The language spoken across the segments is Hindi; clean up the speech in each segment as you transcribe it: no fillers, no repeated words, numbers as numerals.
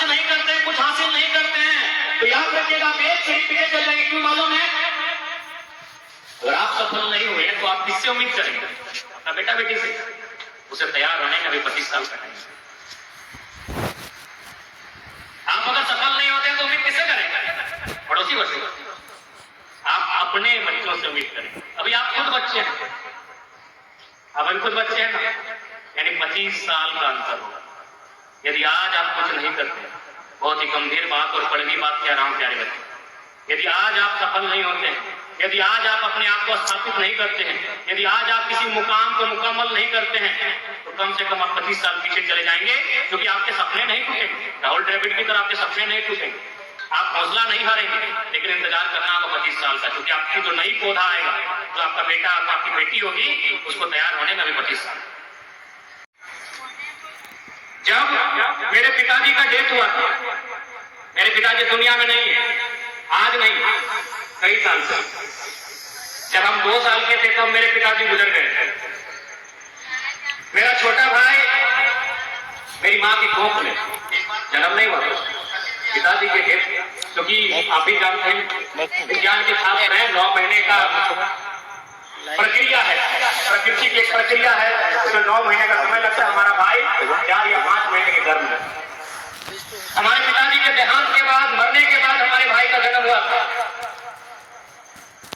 नहीं करते हैं, कुछ हासिल नहीं करते हैं, तो याद रखिएगा आप एक सीढ़ी पीछे चल जाएंगे। क्यों मालूम है? अगर आप सफल नहीं हुए तो आप किससे उम्मीद करेंगे? अपना बेटा बेटी से। उसे तैयार रहने में अभी 25 साल का है। आप अगर सफल नहीं होते हैं तो उम्मीद किससे करेंगे? पड़ोसी बच्चे। आप अपने बच्चों से उम्मीद करेंगे। अभी आप खुद बच्चे हैं, अब हम खुद बच्चे हैं ना, यानी 25 साल का अंतर होगा। यदि आज आप कुछ नहीं करते, बहुत ही गंभीर बात और कड़वी बात कह रहा हूं प्यारे बच्चे, यदि आज आप सफल नहीं होते हैं, यदि आज आप अपने आप को स्थापित नहीं करते हैं, यदि आज आप किसी मुकाम को मुकम्मल नहीं करते हैं, तो कम से कम आप 25 साल पीछे चले जाएंगे, क्योंकि आपके सपने नहीं टूटेंगे। राहुल द्रविड़ की तरह आपके सपने नहीं टूटेंगे, आप हौसला नहीं हारेंगे, लेकिन इंतजार करना होगा 25 साल का, क्योंकि आपकी जो नई पौधा आएगा, जो आपका बेटा और आपकी बेटी होगी, उसको तैयार होने में अभी 25 साल। जब मेरे पिताजी का डेथ हुआ था, मेरे पिताजी दुनिया में नहीं है, आज नहीं, कई साल से। जब हम 2 साल के थे तब मेरे पिताजी गुजर गए थे। मेरा छोटा भाई मेरी माँ की कोख में जन्म नहीं हुआ, पिताजी के डेथ, क्योंकि आप भी जानते हैं विज्ञान के छात्र हैं, 9 महीने का प्रक्रिया है, प्रकृति की एक प्रक्रिया है, उसमें 9 महीने का समय लगता है। हमारा भाई 4 या 5 महीने के गर्भ में। हमारे पिताजी के देहांत के बाद, मरने के बाद हमारे भाई का जन्म हुआ था।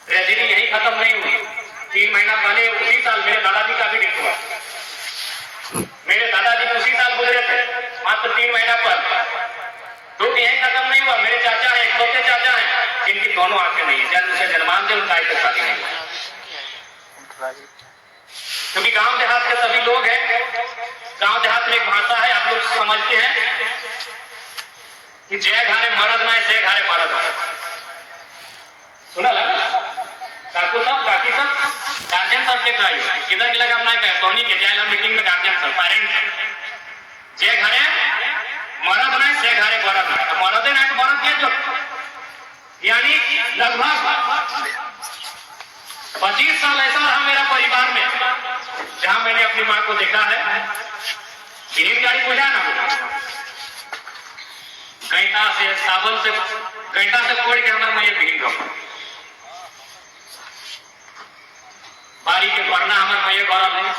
ट्रेजेडी यही खत्म नहीं हुई। 3 महीना पहले उसी साल मेरे दादाजी का भी डेथ हुआ। मेरे दादाजी उसी साल गुजरे थे, मात्र 3 महीना पर। दुख यही खत्म नहीं हुआ। मेरे चाचा है, इकलौते चाचा है, जिनकी दोनों आंखें नहीं है, जन्म से जन्मान से उनका एक शादी नहीं हुआ। क्योंकि गांव देहात के सभी लोग हैं, गांव देहात में एक भाषा है, आप लोग समझते हैं कि जय घारे मरद ना जय घारे मरद ना। सुना लगा? काकू सब, काकी सब, गार्जियन सब के कहा किधर के लगा अपना कहा सोनी के जय मीटिंग में गार्जियन सब पेरेंट्स जय घारे मरद ना जय घारे मरद ना, तो मरद है ना तो मरद क्या जो, यानी लगभग 25 साल ऐसा रहा मेरा परिवार में जहां मैंने अपनी मां को देखा है। गिरीन गाड़ी बुझा ना, गैटा से साबल से गैटा से कोड़ के हमारे में ये गिरीन रखा, बारी के पड़ना हमारे में ये गौरव है।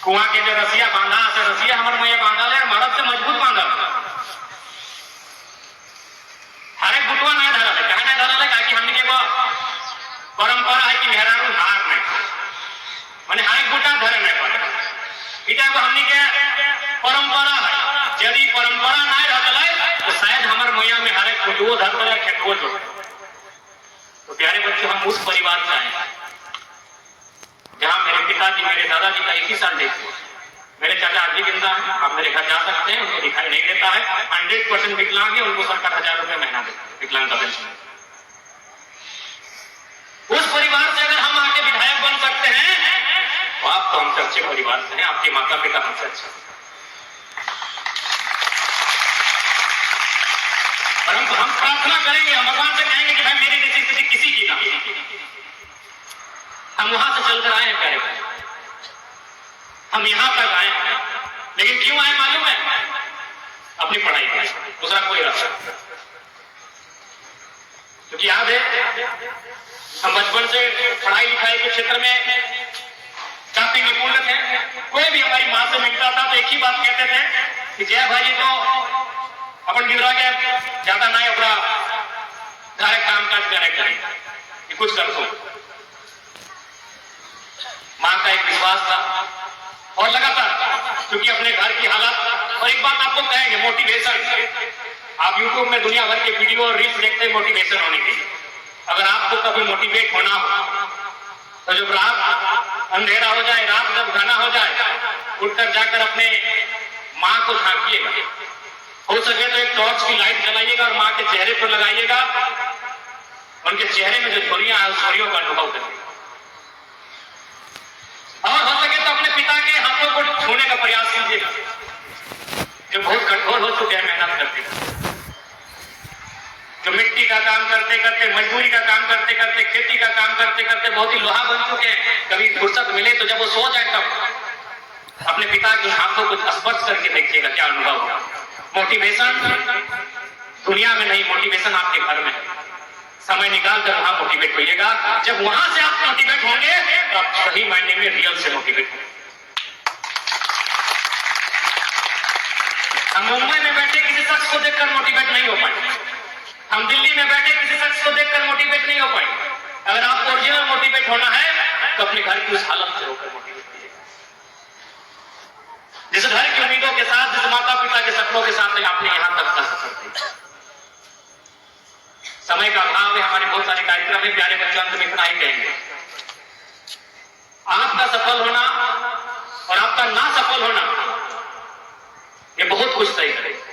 कुआं के जो रसिया बांधा से रसिया हमारे में ये बांधा है, मरद से मजबूत बांधा। हर एक बुटवा नहीं धरा है, कहा नहीं धरा है कि हमने के वो परंपरा है कि मेहरारू हार नहीं, मैंने हर एक बुटा धरे नहीं पड़े, इटा को हमने के परंपरा है। यदि परंपरा नहीं रहता है तो शायद हमारे मैया में हर एक बुटवो धरता है, खेतवो जो। तो प्यारे बच्चों, हम उस परिवार से आए जहां मेरे पिताजी, मेरे दादाजी का 1 ही साल डेथ हुआ। मेरे चाचा आज भी जिंदा है, आप मेरे घर जा सकते हैं, उनको दिखाई नहीं देता है। 100% विकलांग है, उनको सरकार 1000 रुपये महीना देती है विकलांग का पेंशन। उस परिवार से अगर हम आके विधायक बन सकते हैं तो आप तो हमसे अच्छे परिवार से हैं, आपके माता पिता हमसे अच्छे। परंतु हम प्रार्थना करेंगे, हम भगवान से कहेंगे कि भाई मेरी जैसी स्थिति किसी की ना। हम वहां से चलकर आए हैं प्यारे भाई, हम यहां तक आए हैं, लेकिन क्यों आए मालूम है? अपनी पढ़ाई के, दूसरा कोई रास्ता। क्योंकि याद है हम बचपन से पढ़ाई लिखाई के क्षेत्र में काफी निपुण थे। कोई भी हमारी मां से मिलता था तो एक ही बात कहते थे कि जय भाई तो अपन गिरा के ज्यादा ना अपना घरे काम काज करे कि कुछ कर दो। मां का एक विश्वास था और लगातार, क्योंकि अपने घर की हालत। और एक बात आपको कहेंगे, मोटिवेशन, आप यूट्यूब में दुनिया भर के वीडियो और रील्स देखते हैं मोटिवेशन होने के लिए। अगर आपको कभी मोटिवेट होना हो तो जब रात अंधेरा हो जाए, रात जब घना हो जाए, उठकर जाकर अपने मां को झांकिएगा। हो सके तो एक टॉर्च की लाइट जलाइएगा और मां के चेहरे पर लगाइएगा, उनके चेहरे में जो झुर्रियां हैं उस झुर्रियों का अनुभव करिएगा। और हो सके तो अपने पिता के हाथों को छूने का प्रयास कीजिएगा, जो बहुत कठोर हो चुके हैं मेहनत करते, जो मिट्टी का काम करते करते, मजदूरी का काम करते करते, खेती का काम करते करते बहुत ही लोहा बन चुके हैं। कभी फुर्सत मिले तो जब वो सो जाए तब अपने पिता के हाथों को स्पर्श करके देखिएगा क्या अनुभव होगा। मोटिवेशन दुनिया में नहीं, मोटिवेशन आपके घर में है। समय निकाल कर वहां मोटिवेट होइएगा। जब वहां से आप मोटिवेट होंगे तो आप सही मायने में रियल से मोटिवेट होंगे। हम मुंबई में बैठे किसी शख्स को देखकर मोटिवेट नहीं हो पाए, हम दिल्ली में बैठे किसी शख्स को देखकर मोटिवेट नहीं हो पाए। अगर आपको ओरिजिनल मोटिवेट होना है तो अपने घर की उस हालत से होकर मोटिवेट कीजिएगा, जिस घर की उम्मीदों के साथ, जिस माता पिता के सपनों के साथ आपने यहां तक का सफर किया। समय का अभाव है, हमारे बहुत सारे कार्यक्रम है, प्यारे बच्चों अंत में इतना ही कहेंगे, आपका सफल होना और आपका ना सफल होना ये बहुत कुछ तय करेगा।